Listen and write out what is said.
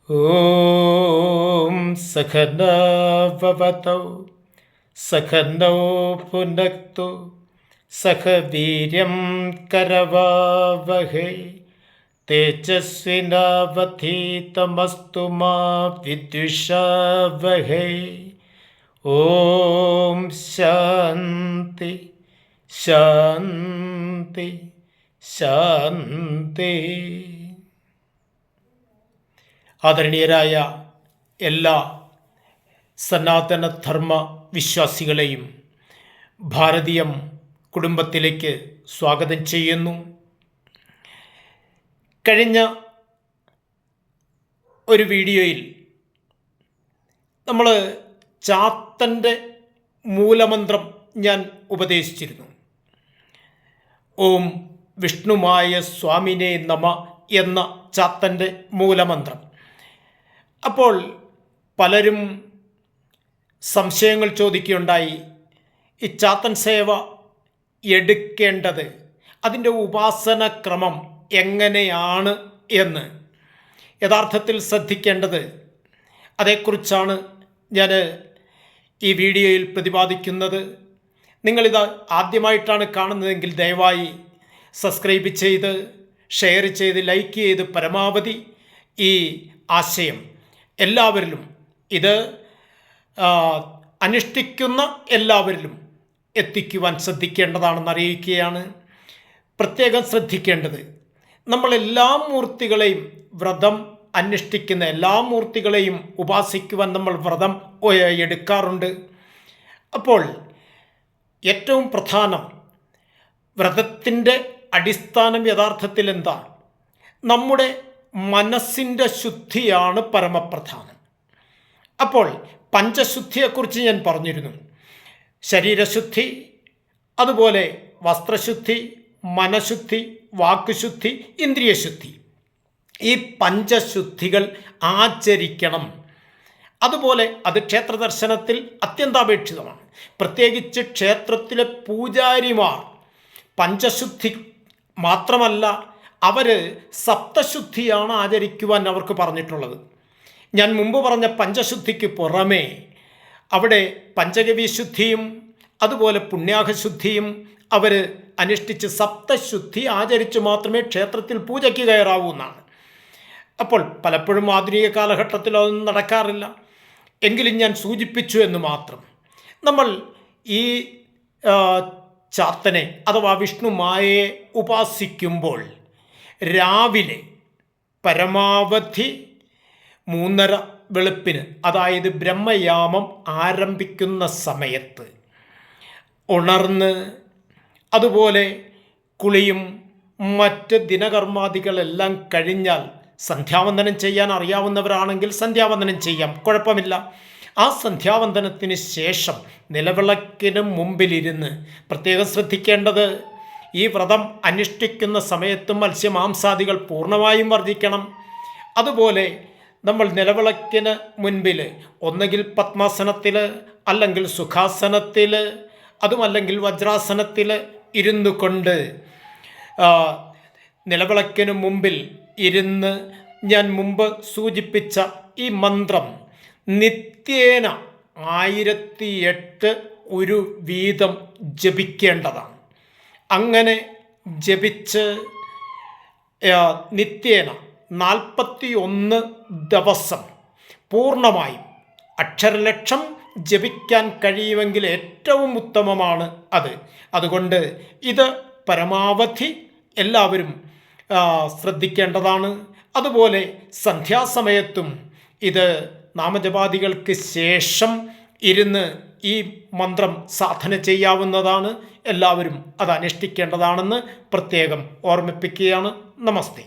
ഓം സഖനവവതൗ സഖനൗ ഭുനക്തു സഖ വീര്യം കരവാവഹൈ തേജസ്വിനാവധീതമസ്തു മാ വിദ്വിഷാവഹൈ. ഓം ശാന്തി ശാന്തി ശാന്തി. ആദരണീയരായ എല്ലാ സനാതനധർമ്മ വിശ്വാസികളെയും ഭാരതീയം കുടുംബത്തിലേക്ക് സ്വാഗതം ചെയ്യുന്നു. കഴിഞ്ഞ ഒരു വീഡിയോയിൽ നമ്മൾ ചാത്തൻ്റെ മൂലമന്ത്രം ഞാൻ ഉപദേശിച്ചിരുന്നു. ഓം വിഷ്ണുമായ സ്വാമിനെ നമ എന്ന ചാത്തൻ്റെ മൂലമന്ത്രം. അപ്പോൾ പലരും സംശയങ്ങൾ ചോദിക്കുകയുണ്ടായി. ഈ ചാത്തൻ സേവ എടുക്കേണ്ടത്, അതിൻ്റെ ഉപാസനക്രമം എങ്ങനെയാണ് എന്ന് യഥാർത്ഥത്തിൽ ശ്രദ്ധിക്കേണ്ടത്, അതേക്കുറിച്ചാണ് ഞാൻ ഈ വീഡിയോയിൽ പ്രതിപാദിക്കുന്നത്. നിങ്ങളിത് ആദ്യമായിട്ടാണ് കാണുന്നതെങ്കിൽ ദയവായി സബ്സ്ക്രൈബ് ചെയ്ത് ഷെയർ ചെയ്ത് ലൈക്ക് ചെയ്ത് പരമാവധി ഈ ആശയം എല്ലാവരിലും, ഇത് അനുഷ്ഠിക്കുന്ന എല്ലാവരിലും എത്തിക്കുവാൻ ശ്രദ്ധിക്കേണ്ടതാണെന്ന് അറിയിക്കുകയാണ്. പ്രത്യേകം ശ്രദ്ധിക്കേണ്ടത്, നമ്മളെല്ലാ മൂർത്തികളെയും വ്രതം അനുഷ്ഠിക്കുന്ന എല്ലാ മൂർത്തികളെയും ഉപാസിക്കുവാൻ നമ്മൾ വ്രതം എടുക്കാറുണ്ട്. അപ്പോൾ ഏറ്റവും പ്രധാനം, വ്രതത്തിൻ്റെ അടിസ്ഥാനം യഥാർത്ഥത്തിൽ എന്താണ്? നമ്മുടെ മനസ്സിൻ്റെ ശുദ്ധിയാണ് പരമപ്രധാനം. അപ്പോൾ പഞ്ചശുദ്ധിയെക്കുറിച്ച് ഞാൻ പറഞ്ഞിരുന്നു. ശരീരശുദ്ധി, അതുപോലെ വസ്ത്രശുദ്ധി, മനഃശുദ്ധി, വാക്കുശുദ്ധി, ഇന്ദ്രിയശുദ്ധി. ഈ പഞ്ചശുദ്ധികൾ ആചരിക്കണം. അതുപോലെ അത് ക്ഷേത്രദർശനത്തിൽ അത്യന്താപേക്ഷിതമാണ്. പ്രത്യേകിച്ച് ക്ഷേത്രത്തിലെ പൂജാരിമാർ പഞ്ചശുദ്ധി മാത്രമല്ല, അവർ സപ്തശുദ്ധിയാണ് ആചരിക്കുവാൻ അവർക്ക് പറഞ്ഞിട്ടുള്ളത്. ഞാൻ മുമ്പ് പറഞ്ഞ പഞ്ചശുദ്ധിക്ക് പുറമേ അവിടെ പഞ്ചഗവ്യശുദ്ധിയും അതുപോലെ പുണ്യാഹശുദ്ധിയും അവർ അനുഷ്ഠിച്ച് സപ്തശുദ്ധി ആചരിച്ച് മാത്രമേ ക്ഷേത്രത്തിൽ പൂജയ്ക്ക് കയറാവൂ എന്നാണ്. അപ്പോൾ പലപ്പോഴും ആധുനിക കാലഘട്ടത്തിൽ അതൊന്നും നടക്കാറില്ല. എങ്കിലും ഞാൻ സൂചിപ്പിച്ചു എന്ന് മാത്രം. നമ്മൾ ഈ ചാത്തനെ അഥവാ വിഷ്ണു മായയെ ഉപാസിക്കുമ്പോൾ രാവിലെ പരമാവധി 3:30 വെളുപ്പിന്, അതായത് ബ്രഹ്മയാമം ആരംഭിക്കുന്ന സമയത്ത് ഉണർന്ന്, അതുപോലെ കുളിയും മറ്റ് ദിനകർമാദികളെല്ലാം കഴിഞ്ഞാൽ സന്ധ്യാവന്ദനം ചെയ്യാൻ അറിയാവുന്നവരാണെങ്കിൽ സന്ധ്യാവന്ദനം ചെയ്യാം, കുഴപ്പമില്ല. ആ സന്ധ്യാവന്ദനത്തിന് ശേഷം നിലവിളക്കിന് മുമ്പിലിരുന്ന്, പ്രത്യേകം ശ്രദ്ധിക്കേണ്ടത്, ഈ വ്രതം അനുഷ്ഠിക്കുന്ന സമയത്ത് മത്സ്യമാംസാദികൾ പൂർണ്ണമായും വർജിക്കണം. അതുപോലെ നമ്മൾ നിലവിളക്കിന് മുൻപിൽ ഒന്നുകിൽ പത്മാസനത്തിൽ, അല്ലെങ്കിൽ സുഖാസനത്തിൽ, അതുമല്ലെങ്കിൽ വജ്രാസനത്തിൽ ഇരുന്നു കൊണ്ട് നിലവിളക്കിന് മുമ്പിൽ ഇരുന്ന് ഞാൻ മുമ്പ് സൂചിപ്പിച്ച ഈ മന്ത്രം നിത്യേന 1008 ഒരു വീതം ജപിക്കേണ്ടതാണ്. അങ്ങനെ ജപിച്ച് നിത്യേന 41 ദിവസം പൂർണ്ണമായും അക്ഷരലക്ഷം ജപിക്കാൻ കഴിയുമെങ്കിൽ ഏറ്റവും ഉത്തമമാണ് അത്. അതുകൊണ്ട് ഇത് പരമാവധി എല്ലാവരും ശ്രദ്ധിക്കേണ്ടതാണ്. അതുപോലെ സന്ധ്യാസമയത്തും ഇത് നാമജപാദികൾക്ക് ശേഷം ഇരുന്ന് ഈ മന്ത്രം സാധന ചെയ്യാവുന്നതാണ്. എല്ലാവരും അത് അനുഷ്ഠിക്കേണ്ടതാണെന്ന് പ്രത്യേകം ഓർമ്മിപ്പിക്കുകയാണ്. നമസ്തേ.